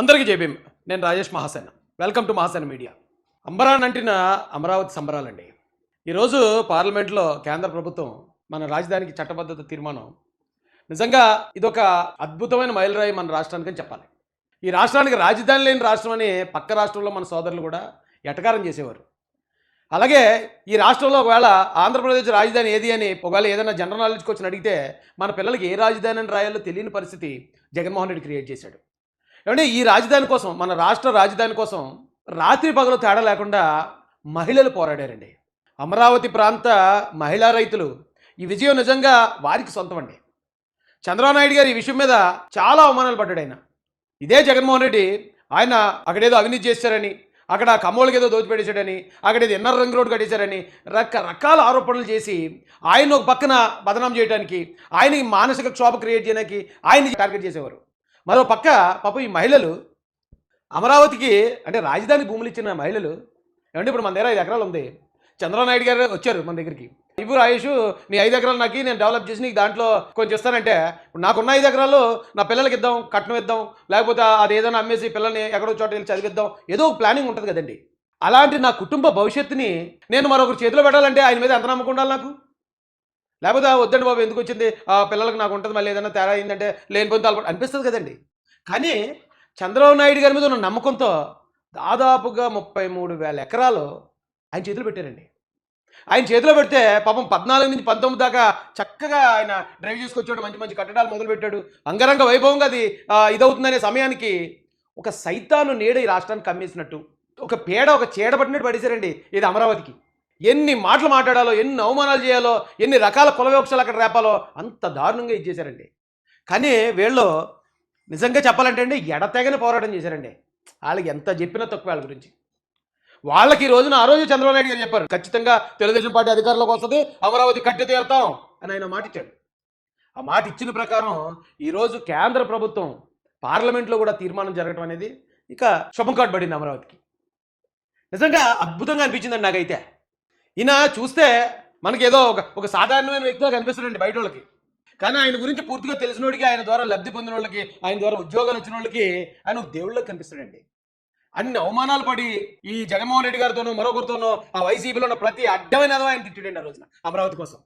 అందరికీ జేబీఎం. నేను Rajesh Mahasena. Welcome to Mahasena media. అంబరానంటిన అమరావతి సంబరాలండి. ఈరోజు పార్లమెంట్లో కేంద్ర ప్రభుత్వం మన రాజధానికి చట్టబద్ధత తీర్మానం నిజంగా ఇదొక అద్భుతమైన మైలురాయి మన రాష్ట్రానికని చెప్పాలి. ఈ రాష్ట్రానికి రాజధాని లేని రాష్ట్రం అని పక్క రాష్ట్రంలో మన సోదరులు కూడా ఎటకారం చేసేవారు. అలాగే ఈ రాష్ట్రంలో ఒకవేళ ఆంధ్రప్రదేశ్ రాజధాని ఏది అని ఒకవేళ ఏదైనా జనరల్ నాలెడ్జ్కి వచ్చి అడిగితే మన పిల్లలకి ఏ రాజధాని అని రాయాలో తెలియని పరిస్థితి జగన్మోహన్ రెడ్డి క్రియేట్ చేశాడు. ఏమంటే ఈ రాజధాని కోసం మన రాష్ట్ర రాజధాని కోసం రాత్రి పగలు తేడా లేకుండా మహిళలు పోరాడారండి. అమరావతి ప్రాంత మహిళా రైతులు ఈ విజయం నిజంగా వారికి సొంతం అండి. చంద్రబాబు నాయుడు గారు ఈ విషయం మీద చాలా అవమానాలు పడ్డాడు. ఇదే జగన్మోహన్ రెడ్డి ఆయన అక్కడేదో అవినీతి చేశారని, అక్కడ కమ్మోళ్ళకి ఏదో దోచిపెట్టేశాడని, అక్కడేదో ఇన్నర్ రింగ్ రోడ్ కట్టేశారని రకరకాల ఆరోపణలు చేసి ఆయన ఒక పక్కన బదనాం చేయడానికి, ఆయనకి మానసిక క్షోభ క్రియేట్ చేయడానికి ఆయన టార్గెట్ చేసేవారు. మరో పక్క పాపం ఈ మహిళలు అమరావతికి అంటే రాజధాని భూములు ఇచ్చిన మహిళలు ఏమంటే ఇప్పుడు మన దగ్గర 5 ఎకరాలు ఉంది. చంద్రబాబు నాయుడు గారు వచ్చారు మన దగ్గరికి. ఇవ్వు రాయేష్, నీ 5 ఎకరాలు నాకు నేను డెవలప్ చేసి నీకు దాంట్లో కొంచెం ఇస్తానంటే ఇప్పుడు నాకున్న 5 ఎకరాలు నా పిల్లలకి ఇద్దాం, కట్నం ఇద్దాం, లేకపోతే అది ఏదైనా అమ్మేసి పిల్లల్ని ఎక్కడో చోట వెళ్ళి చదివిద్దాం, ఏదో ఒక ప్లానింగ్ ఉంటుంది కదండి. అలాంటి నా కుటుంబ భవిష్యత్తుని నేను మరొకరి చేతిలో పెట్టాలంటే ఆయన మీద ఎంత నమ్మకం ఉండాలి నాకు? లేకపోతే వద్దండి బాబు ఎందుకు వచ్చింది పిల్లలకు నాకు ఉంటుంది, మళ్ళీ ఏదైనా తేడా అయిందంటే లేని పొంది తాల్పడి అనిపిస్తుంది కదండి. కానీ చంద్రబాబు నాయుడు గారి మీద ఉన్న నమ్మకంతో దాదాపుగా 33,000 ఎకరాలు ఆయన చేతిలో పెట్టారండి. ఆయన చేతిలో పెడితే పాపం 14 నుంచి 19 దాకా చక్కగా ఆయన డ్రైవ్ చేసుకొచ్చాడు, మంచి మంచి కట్టడాలు మొదలుపెట్టాడు. అంగరంగ వైభవంగా అది ఇదవుతుందనే సమయానికి ఒక సైతాను నీడ ఈ రాష్ట్రానికి కమ్మేసినట్టు, ఒక పేడ ఒక చీడ పట్టినట్టు పడేశారండి ఇది అమరావతికి. ఎన్ని మాటలు మాట్లాడాలో, ఎన్ని అవమానాలు చేయాలో, ఎన్ని రకాల కుల వివక్షలు అక్కడ రేపాలో అంత దారుణంగా ఇచ్చేశారండి. కానీ వీళ్ళు నిజంగా చెప్పాలంటే అండి ఎడతెగని పోరాటం చేశారండి. వాళ్ళకి ఎంత చెప్పినా తక్కువ వాళ్ళ గురించి. వాళ్ళకి ఈ రోజున ఆ రోజు చంద్రబాబు నాయుడు గారు చెప్పారు ఖచ్చితంగా తెలుగుదేశం పార్టీ అధికారంలోకి వస్తుంది, అమరావతి కట్టి తీరుతాం అని ఆయన మాట ఇచ్చాడు. ఆ మాట ఇచ్చిన ప్రకారం ఈరోజు కేంద్ర ప్రభుత్వం పార్లమెంట్లో కూడా తీర్మానం జరగడం అనేది ఇక శుభం కార్డు పడింది అమరావతికి. నిజంగా అద్భుతంగా అనిపించిందండి నాకైతే. ఈయన చూస్తే మనకి ఏదో ఒక సాధారణమైన వ్యక్తిగా కనిపిస్తున్నాడండి బయట వాళ్ళకి. కానీ ఆయన గురించి పూర్తిగా తెలిసిన వాళ్ళకి, ఆయన ద్వారా లబ్ధి పొందిన వాళ్ళకి, ఆయన ద్వారా ఉద్యోగాలు వచ్చిన వాళ్ళకి ఆయన దేవుళ్ళకి కనిపిస్తాడండి. అన్ని అవమానాలు పడి ఈ జగన్మోహన్ రెడ్డి గారితోనూ మరొకరితోనూ ఆ వైసీపీలో ఉన్న ప్రతి అడ్డమైన ఆయన తిట్టాడండి ఆ రోజున అమరావతి కోసం.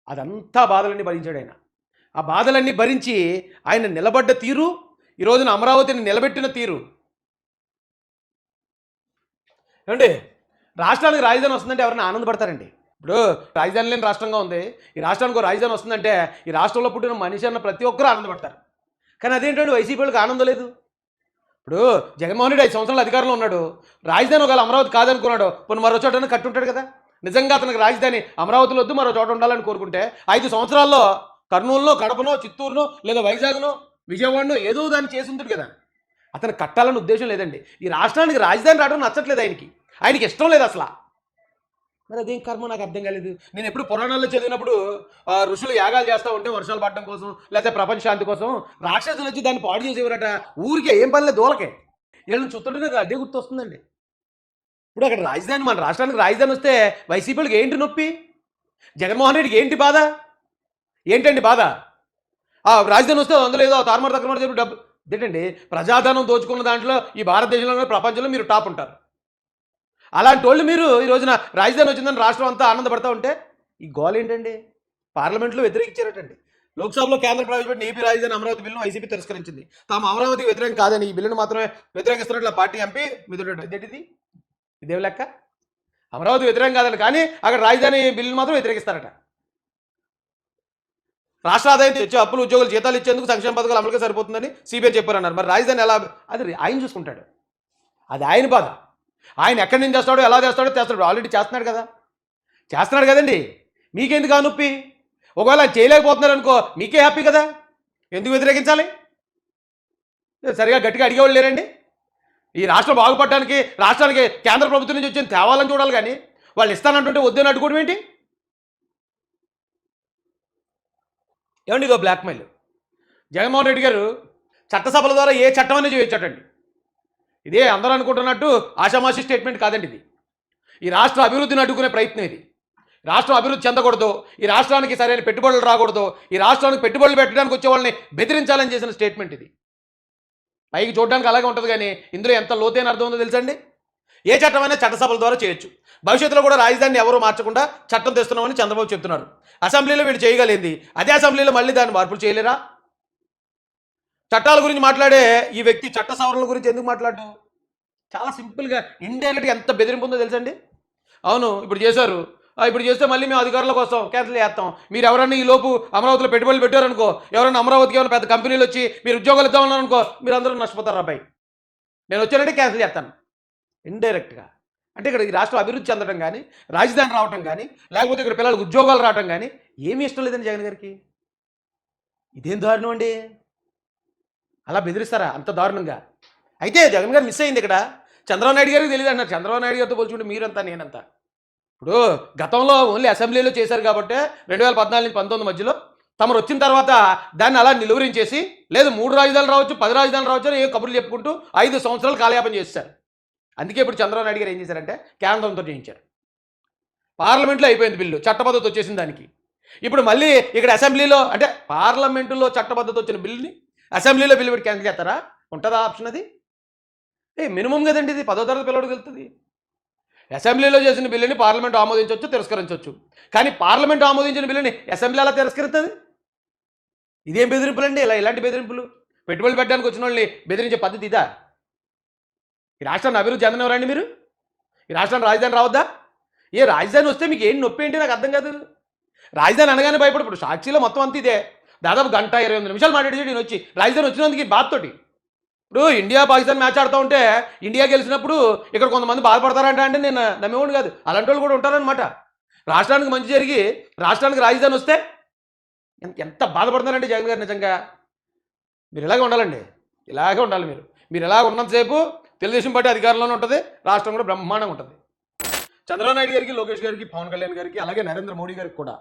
అదంతా బాధలన్నీ భరించాడు ఆయన. ఆ బాధలన్నీ భరించి ఆయన నిలబడ్డ తీరు, ఈ రోజున అమరావతిని నిలబెట్టిన తీరు. ఏమండి రాష్ట్రానికి రాజధాని వస్తుందంటే ఎవరైనా ఆనందపడతారండి. ఇప్పుడు రాజధాని లేని రాష్ట్రంగా ఉంది, ఈ రాష్ట్రానికి రాజధాని వస్తుందంటే ఈ రాష్ట్రంలో పుట్టిన మనిషి అన్న ప్రతి ఒక్కరూ ఆనందపడతారు. కానీ అదేంటంటే వైసీపీ వాళ్ళకి ఆనందం లేదు. ఇప్పుడు జగన్మోహన్ రెడ్డి 5 సంవత్సరాల అధికారంలో ఉన్నాడు, రాజధాని ఒకవేళ అమరావతి కాదనుకున్నాడు, కొన్ని మరో చోట కట్టుంటాడు కదా. నిజంగా అతనికి రాజధాని అమరావతిలో వద్దు మరో చోట ఉండాలని కోరుకుంటే 5 సంవత్సరాల్లో కర్నూలునో, కడపనో, చిత్తూరునో, లేదా వైజాగ్నో, విజయవాడనో ఏదో దాన్ని చేసి ఉంటుంది కదా. అతను కట్టాలని ఉద్దేశం లేదండి. ఈ రాష్ట్రానికి రాజధాని రావడం నచ్చట్లేదు ఆయనకి ఇష్టం లేదు అసలు. మరి అదేం కర్మ నాకు అర్థం కాలేదు. నేను ఎప్పుడు పురాణాల్లో చదివినప్పుడు ఋషులు యాగాలు చేస్తూ ఉంటే వర్షాలు పడడం కోసం, లేకపోతే ప్రపంచ శాంతి కోసం రాక్షసులు వచ్చి దాన్ని పాడు చేసేవారట. ఊరికే ఏం పనిలేదు దూలకే. వీళ్ళని చూస్తుంటే నాకు అదే గుర్తు వస్తుందండి. ఇప్పుడు అక్కడ రాజధాని, మన రాష్ట్రానికి రాజధాని వస్తే వైసీపీలకు ఏంటి నొప్పి? జగన్మోహన్ రెడ్డికి ఏంటి బాధ? ఏంటండి బాధ? రాజధాని వస్తే అందులో ఏదో తారుమారు తక్కువ చెప్పి డబ్బు ఏంటండి, ప్రజాధనం దోచుకున్న దాంట్లో ఈ భారతదేశంలో ప్రపంచంలో మీరు టాప్ ఉంటారు. అలాంటి వాళ్ళు మీరు ఈ రోజున రాజధాని వచ్చిందని రాష్ట్రం అంతా ఆనందపడతా ఉంటే ఈ గోల్ ఏంటండి? పార్లమెంట్లో వ్యతిరేకించారటండి. లోక్సభలో కేంద్ర ప్రవేశపెట్టిన ఏపీ రాజధాని అమరావతి బిల్లును వైసీపీ తిరస్కరించింది. తాము అమరావతికి వ్యతిరేకం కాదని ఈ బిల్లును మాత్రమే వ్యతిరేకిస్తున్నట్లు పార్టీ ఎంపీ ఇదేంటిది? ఇదేం లెక్క? అమరావతి వ్యతిరేకం కాదని, కానీ అక్కడ రాజధాని బిల్లును మాత్రం వ్యతిరేకిస్తారట. రాష్ట్ర ఆదాయం తెచ్చే అప్పులు, ఉద్యోగులు జీతాలు ఇచ్చేందుకు సంక్షేమ పథకాలు అమలుగా సరిపోతుందని సిబిఐ చెప్పారన్నారు. మరి రాజధాని ఎలా? అది ఆయన చూసుకుంటాడు, అది ఆయన బాధ. ఆయన ఎక్కడి నుంచి చేస్తాడో, ఎలా చేస్తాడో చేస్తాడు. ఆల్రెడీ చేస్తున్నాడు కదండి. మీకెందుకు ఆ నొప్పి? ఒకవేళ చేయలేకపోతున్నారు అనుకో మీకే హ్యాపీ కదా, ఎందుకు వ్యతిరేకించాలి? సరిగా గట్టిగా అడిగేవాళ్ళు లేరండి. ఈ రాష్ట్రం బాగుపడడానికి రాష్ట్రానికి కేంద్ర ప్రభుత్వం నుంచి వచ్చింది తేవాలని చూడాలి, కానీ వాళ్ళు ఇస్తానంటుంటే వద్దని అడ్డుకోవడం ఏంటి? ఏమండి ఇదో బ్లాక్మెయిల్. జగన్మోహన్ రెడ్డి గారు చట్టసభల ద్వారా ఏ చట్టం అనేది చేయొచ్చటండి. ఇదే అందరూ అనుకుంటున్నట్టు ఆషామాషి స్టేట్మెంట్ కాదండి ఇది. ఈ రాష్ట్ర అభివృద్ధిని అడ్డుకునే ప్రయత్నం ఇది. రాష్ట్రం అభివృద్ధి చెందకూడదు, ఈ రాష్ట్రానికి సరైన పెట్టుబడులు రాకూడదు, ఈ రాష్ట్రానికి పెట్టుబడులు పెట్టడానికి వచ్చే వాళ్ళని బెదిరించాలని చేసిన స్టేట్మెంట్ ఇది. పైకి చూడడానికి అలాగే ఉంటుంది కానీ ఇందులో ఎంత లోతైన అర్థం ఉందో తెలుసండి. ఏ చట్టమైనా చట్టసభల ద్వారా చేయొచ్చు. భవిష్యత్తులో కూడా రాజధానిని ఎవరు మార్చకుండా చట్టం తెస్తున్నామని చంద్రబాబు చెప్తున్నారు. అసెంబ్లీలో వీళ్ళు చేయగలిగింది, అదే అసెంబ్లీలో మళ్ళీ దాన్ని మార్పులు చేయలేరా? చట్టాల గురించి మాట్లాడే ఈ వ్యక్తి చట్ట సవరణల గురించి ఎందుకు మాట్లాడు? చాలా సింపుల్గా ఇండైరెక్ట్గా ఎంత బెదిరింపు ఉందో తెలుసండి. అవును ఇప్పుడు చేశారు, ఇప్పుడు చేస్తే మళ్ళీ మేము అధికారులకు వస్తాం, క్యాన్సిల్ చేస్తాం. మీరు ఎవరన్నా ఈ లోపు అమరావతిలో పెట్టుబడులు పెట్టారనుకో, ఎవరైనా అమరావతికి ఏమైనా పెద్ద కంపెనీలు వచ్చి మీరు ఉద్యోగాలు ఇద్దామన్నారు అనుకో, మీరు అందరూ నష్టపోతారు. అబ్బాయి నేను వచ్చానంటే క్యాన్సిల్ చేస్తాను. ఇండైరెక్ట్గా అంటే ఇక్కడ ఈ రాష్ట్రం అభివృద్ధి చెందడం కానీ, రాజధాని రావటం కానీ, లేకపోతే ఇక్కడ పిల్లలకు ఉద్యోగాలు రావటం కానీ ఏమీ ఇష్టం లేదండి జగన్ గారికి. ఇదేం దారుణం అండి, అలా బెదిరిస్తారా అంత దారుణంగా? అయితే జగన్ గారు మిస్ అయింది ఇక్కడ. చంద్రబాబు నాయుడు గారికి తెలియదు అన్నారు. చంద్రబాబు నాయుడు గారితో పోల్చుకుంటే మీరంతా నేనంతా. ఇప్పుడు గతంలో ఓన్లీ అసెంబ్లీలో చేశారు కాబట్టి 2014 నుంచి 19 మధ్యలో తమరు వచ్చిన తర్వాత దాన్ని అలా నిలువరించేసి లేదు 3 రాజధానులు రావచ్చు, 10 రాజధానులు రావచ్చు అని ఏ కబుర్లు చెప్పుకుంటూ 5 సంవత్సరాలు కాలయాపన చేశారు. అందుకే ఇప్పుడు చంద్రబాబు నాయుడు గారు ఏం చేశారంటే కేంద్రంతో చేయించారు. పార్లమెంట్లో అయిపోయింది బిల్లు, చట్టబద్ధత వచ్చేసింది దానికి. ఇప్పుడు మళ్ళీ ఇక్కడ అసెంబ్లీలో అంటే పార్లమెంటులో చట్టబద్ధత వచ్చిన బిల్లుని అసెంబ్లీలో బిల్లు పెట్టి క్యాన్సిల్ చేస్తారా? ఉంటుందా ఆప్షన్ అది? మినిమం కదండి ఇది, 10వ తరగతి పిల్లడికి వెళ్తుంది. అసెంబ్లీలో చేసిన బిల్లుని పార్లమెంట్ ఆమోదించవచ్చు, తిరస్కరించవచ్చు. కానీ పార్లమెంట్ ఆమోదించిన బిల్లుని అసెంబ్లీ అలా తిరస్కరిస్తుంది? ఇదేం బెదిరింపులండి? ఇలాంటి బెదిరింపులు పెట్టుబడులు పెట్టడానికి వచ్చిన వాళ్ళని బెదిరించే పద్ధతి ఇదా? ఈ రాష్ట్రాన్ని అభివృద్ధి చెందనివ్వరండి మీరు? ఈ రాష్ట్రానికి రాజధాని రావద్దా? ఏ రాజధాని వస్తే మీకు ఏం నొప్పి ఏంటి నాకు అర్థం కాదు. రాజధాని అనగానే భయపడప్పుడు. సాక్షిలో మొత్తం అంత ఇదే, దాదాపు 1:28 నిమిషాలు మాట్లాడేది నేను వచ్చి రాజధాని వచ్చినందుకు ఈ బాధతోటి. ఇప్పుడు ఇండియా పాకిస్తాన్ మ్యాచ్ ఆడుతూ ఉంటే ఇండియా గెలిచినప్పుడు ఇక్కడ కొంతమంది బాధపడతారంట అంటే నేను నమ్మేవాడు కాదు. అలాంటి వాళ్ళు కూడా ఉంటారనమాట. రాష్ట్రానికి మంచి జరిగి రాష్ట్రానికి రాజధాని వస్తే ఎంత బాధపడుతున్నారంటే జగన్ గారు నిజంగా. మీరు ఇలాగే ఉండాలండి, ఇలాగే ఉండాలి. మీరు ఇలాగ ఉన్నంతసేపు తెలుగుదేశం పార్టీ అధికారంలోనే ఉంటుంది, రాష్ట్రం కూడా బ్రహ్మాండంగా ఉంటుంది. చంద్రబాబు నాయుడు గారికి, లోకేష్ గారికి, పవన్ కళ్యాణ్ గారికి, అలాగే నరేంద్ర మోడీ గారికి కూడా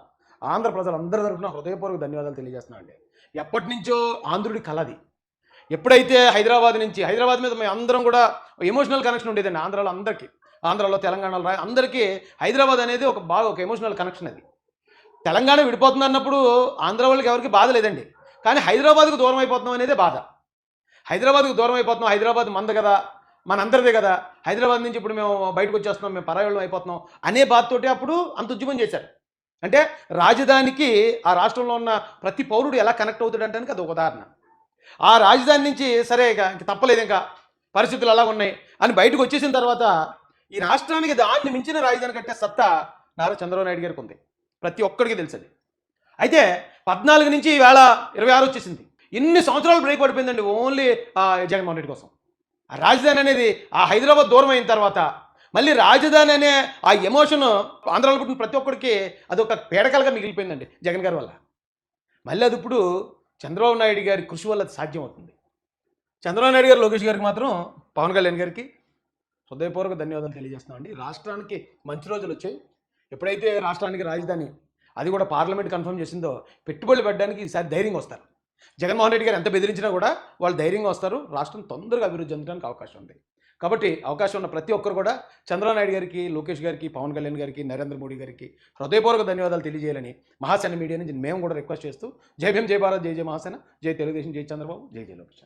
ఆంధ్ర ప్రజలందరి తరఫున హృదయపూర్వక ధన్యవాదాలు తెలియజేస్తున్నాను అండి. ఎప్పటి నుంచో ఆంధ్రుడి కలది. ఎప్పుడైతే హైదరాబాద్ మీద మేము అందరం కూడా ఎమోషనల్ కనెక్షన్ ఉండేదండి ఆంధ్రాలో అందరికీ. ఆంధ్రాలో, తెలంగాణలో అందరికీ హైదరాబాద్ అనేది ఒక ఎమోషనల్ కనెక్షన్. అది తెలంగాణ విడిపోతుంది అన్నప్పుడు ఆంధ్ర వాళ్ళకి ఎవరికి బాధ లేదండి. కానీ హైదరాబాద్కు దూరం అయిపోతున్నాం అనేదే బాధ. హైదరాబాద్కు దూరం అయిపోతున్నాం, హైదరాబాద్ మంద కదా, మనందరిదే కదా, హైదరాబాద్ నుంచి ఇప్పుడు మేము బయటకు వచ్చేస్తున్నాం, మేము పరాయోళం అయిపోతున్నాం అనే బాధతోటి అప్పుడు అంత ఉద్యమం చేశారు. అంటే రాజధానికి ఆ రాష్ట్రంలో ఉన్న ప్రతి పౌరుడు ఎలా కనెక్ట్ అవుతాడంటానికి అది ఒక ఉదాహరణ. ఆ రాజధాని నుంచి సరే ఇక తప్పలేదు, ఇంకా పరిస్థితులు అలా ఉన్నాయి అని బయటకు వచ్చేసిన తర్వాత ఈ రాష్ట్రానికి దాన్ని మించిన రాజధాని కట్టే సత్తా నారా చంద్రబాబు నాయుడు గారికి ఉంది. ప్రతి ఒక్కరికి తెలుసది. అయితే 14 నుంచి ఈవేళ 26 వచ్చేసింది. ఇన్ని సంవత్సరాలు బ్రేక్ పడిపోయిందండి ఓన్లీ జగన్మోహన్ రెడ్డి కోసం. ఆ రాజధాని అనేది ఆ హైదరాబాద్ దూరం అయిన తర్వాత మళ్ళీ రాజధాని అనే ఆ ఎమోషన్ ఆంధ్రాలో పుట్టిన ప్రతి ఒక్కరికి అదొక పీడకలుగా మిగిలిపోయిందండి జగన్ గారి వల్ల. మళ్ళీ అది ఇప్పుడు చంద్రబాబు నాయుడు గారి కృషి వల్ల అది సాధ్యం అవుతుంది. చంద్రబాబు నాయుడు గారు, లోకేష్ గారికి మాత్రం, పవన్ కళ్యాణ్ గారికి హృదయపూర్వక ధన్యవాదాలు తెలియజేస్తున్నామండి. రాష్ట్రానికి మంచి రోజులు వచ్చాయి. ఎప్పుడైతే రాష్ట్రానికి రాజధాని అది కూడా పార్లమెంట్ కన్ఫర్మ్ చేసిందో పెట్టుబడులు పెట్టడానికి ఈసారి ధైర్యంగా వస్తారు. జగన్మోహన్ రెడ్డి గారు ఎంత బెదిరించినా కూడా వాళ్ళు ధైర్యంగా వస్తారు. రాష్ట్రం తొందరగా అభివృద్ధి చెందడానికి అవకాశం ఉంది. కాబట్టి అవకాశం ఉన్న ప్రతి ఒక్కరు కూడా చంద్రబాబు నాయుడు గారికి, లోకేష్ గారికి, పవన్ కళ్యాణ్ గారికి, నరేంద్ర మోడీ గారికి హృదయపూర్వక ధన్యవాదాలు తెలియజేయాలని మహాసేన మీడియా నుంచి మేము కూడా రిక్వెస్ట్ చేస్తూ జై భీమ్, జై భారత్, జై జై మహాసేన, జై తెలుగుదేశం, జై చంద్రబాబు, జై జై లోకేష్.